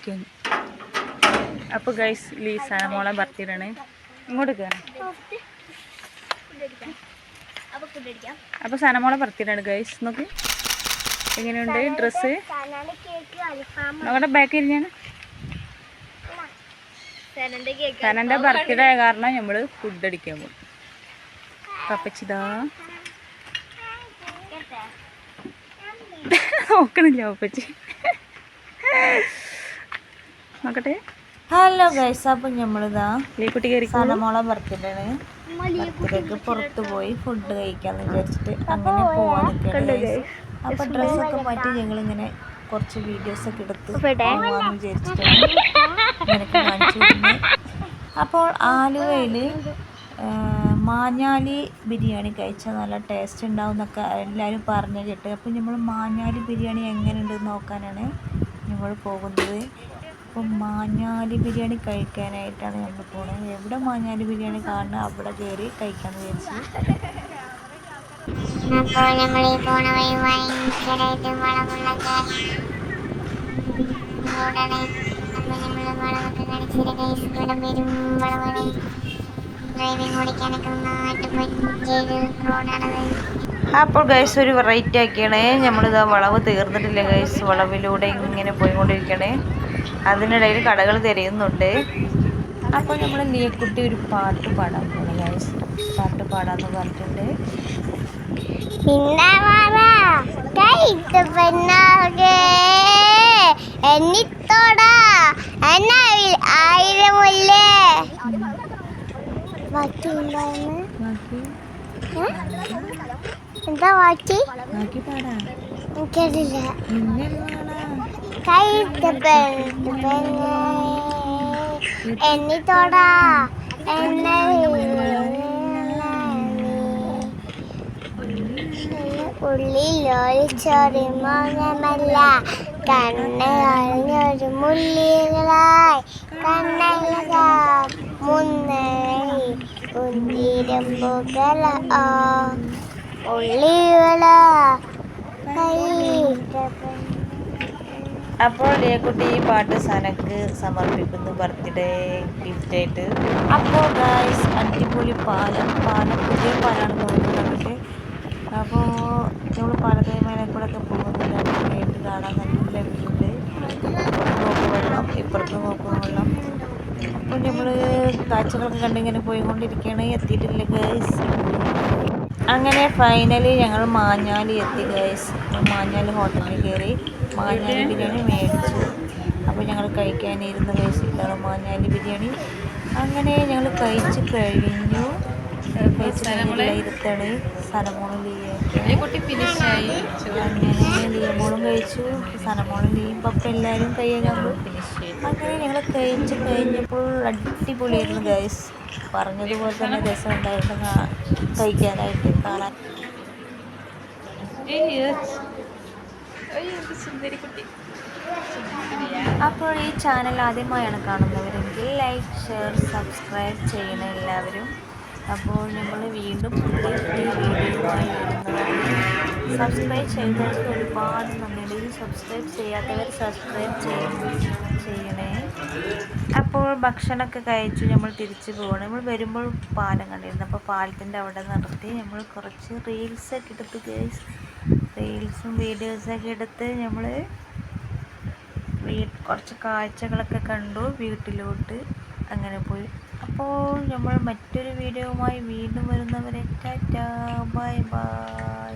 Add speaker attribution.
Speaker 1: കഴിക്കാൻ. അപ്പോൾ ഗൈസ് ലീസാന മോളെ ബർത്ത്ഡേ ഇങ്ങോട്ട് കയറാം. അപ്പോൾ സനമോളെ ബർത്ത്ഡേ ആണ് ഗൈസ്. നോക്ക് എങ്ങനെയുണ്ട് ഡ്രസ്സ്. നോക്കട്ടെ ബാക്ക് ഇരിഞ്ഞാണ്. സനൻ്റെ ബർത്ത്ഡേ ആയ കാരണം നമ്മൾ ഫുഡ് അടിക്കാൻ പോകും. പപ്പച്ചിതാ നോക്കണില്ല പപ്പച്ചി. നോക്കട്ടെ. ഹലോ ഗൈസ്, അപ്പം നമ്മളിതാ സനമോളെ ബർത്ത്ഡേ ആണ്. ബർത്ത്ഡേക്ക് പുറത്ത് പോയി ഫുഡ് കഴിക്കാന്ന് വിചാരിച്ചിട്ട് അങ്ങനെ പോവാൻ നിൽക്കുകയാണ്. അപ്പം ഡ്രസ്സൊക്കെ മാറ്റി ഞങ്ങളിങ്ങനെ കുറച്ച് വീഡിയോസൊക്കെ എടുത്ത് പോവാന്ന് വിചാരിച്ചിട്ടാണ് ഇങ്ങനെയൊക്കെ കാണിച്ചു കൊടുക്കുന്നത്. അപ്പോൾ ആലുവയിൽ മാഞ്ഞാലി ബിരിയാണി കഴിച്ചാൽ നല്ല ടേസ്റ്റ് ഉണ്ടാവും എന്നൊക്കെ എല്ലാവരും പറഞ്ഞു കേട്ട്. അപ്പോൾ നമ്മൾ മാഞ്ഞാലി ബിരിയാണി എങ്ങനെയുണ്ടെന്ന് നോക്കാനാണ് നമ്മൾ പോകുന്നത്. അപ്പോൾ മാഞ്ഞാലി ബിരിയാണി കഴിക്കാനായിട്ടാണ് നമ്മൾ പോകുന്നത്. എവിടെ മാഞ്ഞാലി ബിരിയാണി കാണുന്നത് അവിടെ കയറി കഴിക്കാമെന്ന് വിചാരിച്ചു.
Speaker 2: അപ്പോൾ നമ്മൾ ഈ പോണ വഴി ഭയങ്കരമായിട്ട് വളമുള്ള റോഡാണ്. അപ്പോൾ നമ്മൾ വളമൊക്കെ കാണിച്ചിട്ട് കൈസ് ഇവിടെ വരും വളമാണ്. ഡ്രൈവിംഗ് ഓടിക്കാനൊക്കെ നന്നായിട്ട് പറ്റിയൊരു റോഡാണത്.
Speaker 1: അപ്പോൾ ഗൈസ് ഒരു വെറൈറ്റി ആക്കിയാണ്. നമ്മളിതാ വളവ് തീർന്നിട്ടില്ല ഗൈസ്. വളവിലൂടെ ഇങ്ങനെ പോയിക്കൊണ്ടിരിക്കണേ. അതിനിടയിൽ കടകൾ തിരയുന്നുണ്ട്. അപ്പോൾ നമ്മൾ ലിയക്കുട്ടി ഒരു പാട്ട് പാടാൻ പോകണം ഗൈസ്. പാട്ട് പാടാന്ന് പറഞ്ഞിട്ടുണ്ട്.
Speaker 2: എന്താ ബാക്കി
Speaker 1: പാടാ
Speaker 2: എനിക്കറിയില്ല. എന്നിത്തോടാ എന്നെ ഉള്ളിലൊളിച്ചൊരു മോഹമല്ല കണ്ണ് അറിഞ്ഞൊരു മുള്ളികളായി കണ്ണക മുന്നേറി ഉന്തിരമ്പുകള ഉള്ളികള.
Speaker 1: അപ്പോൾ ലിയക്കുട്ടി ഈ പാട്ട് സനക്ക് സമർപ്പിക്കുന്നു ബർത്ത്ഡേ ഗിഫ്റ്റായിട്ട്. അപ്പോൾ ഗൈസ് അടിപൊളി പാലം പുതിയ പാലാണ് തോന്നുന്നത്. അപ്പോൾ നമ്മൾ പാലത്തിന് മേലെ കൂടെ ഒക്കെ പോകുന്നുണ്ട്. കേട്ട് കാണാൻ നല്ല വീടുണ്ട്. നോക്ക് വെള്ളം, ഇപ്പുറത്ത് നോക്കുന്ന വെള്ളം. അപ്പോൾ നമ്മൾ കാഴ്ചകളൊക്കെ കണ്ടിങ്ങനെ പോയിക്കൊണ്ടിരിക്കുകയാണ്. എത്തിയിട്ടില്ല ഗൈസ്. അങ്ങനെ ഫൈനലി ഞങ്ങൾ മാഞ്ഞാലി എത്തി ഗൈസ്. മാഞ്ഞാലി ഹോട്ടലിൽ കയറി മാഞ്ഞാലി ബിരിയാണി മേടിച്ചു. അപ്പോൾ ഞങ്ങൾ കഴിക്കാനിരുന്ന ഗൈസ് ഇതാണ് മാഞ്ഞാലി ബിരിയാണി. അങ്ങനെ ഞങ്ങൾ കഴിച്ച് കഴിഞ്ഞു. ഇരുത്താണ് സനമോളും അങ്ങനെ ലിയമോളും കഴിച്ചു. സനമോളും ലിയും പപ്പ എല്ലാവരും കഴിയാനും. അങ്ങനെ ഞങ്ങൾ കഴിച്ച് കഴിഞ്ഞപ്പോൾ അടിപൊളിയായിരുന്നു ഗൈസ്. പറഞ്ഞതുപോലെ തന്നെ രസമുണ്ടായിരുന്നു കഴിക്കാനായിട്ട് കാണാൻ. അപ്പോൾ ഈ ചാനൽ ആദ്യമായാണ് കാണുന്നവരെങ്കിൽ ലൈക്ക്, ഷെയർ, സബ്സ്ക്രൈബ് ചെയ്യണ എല്ലാവരും. അപ്പോൾ നമ്മൾ വീണ്ടും പുതിയ വീഡിയോയുമായി വരുന്നതാണ്. സബ്സ്ക്രൈബ് ചെയ്യുന്നവർക്ക് ഒരുപാട് നന്ദിയുണ്ട്. ഈ സബ്സ്ക്രൈബ് ചെയ്യാത്തവർ സബ്സ്ക്രൈബ് ചെയ്യണേ. അപ്പോൾ ഭക്ഷണമൊക്കെ കഴിച്ചു നമ്മൾ തിരിച്ചു പോകണം. നമ്മൾ വരുമ്പോൾ പാലം കണ്ടിരുന്നു. അപ്പോൾ പാലത്തിൻ്റെ അവിടെ നിർത്തി നമ്മൾ കുറച്ച് റീൽസൊക്കെ എടുത്ത് ഗൈസ്. റീൽസും വീഡിയോസൊക്കെ എടുത്ത് നമ്മൾ കുറച്ച് കാഴ്ചകളൊക്കെ കണ്ടു. വീട്ടിലോട്ട് അങ്ങനെ പോയി. അപ്പോൾ നമ്മൾ മറ്റൊരു വീഡിയോയുമായി വീണ്ടും വരുന്നവരെ ടാറ്റാ ബൈ ബൈ.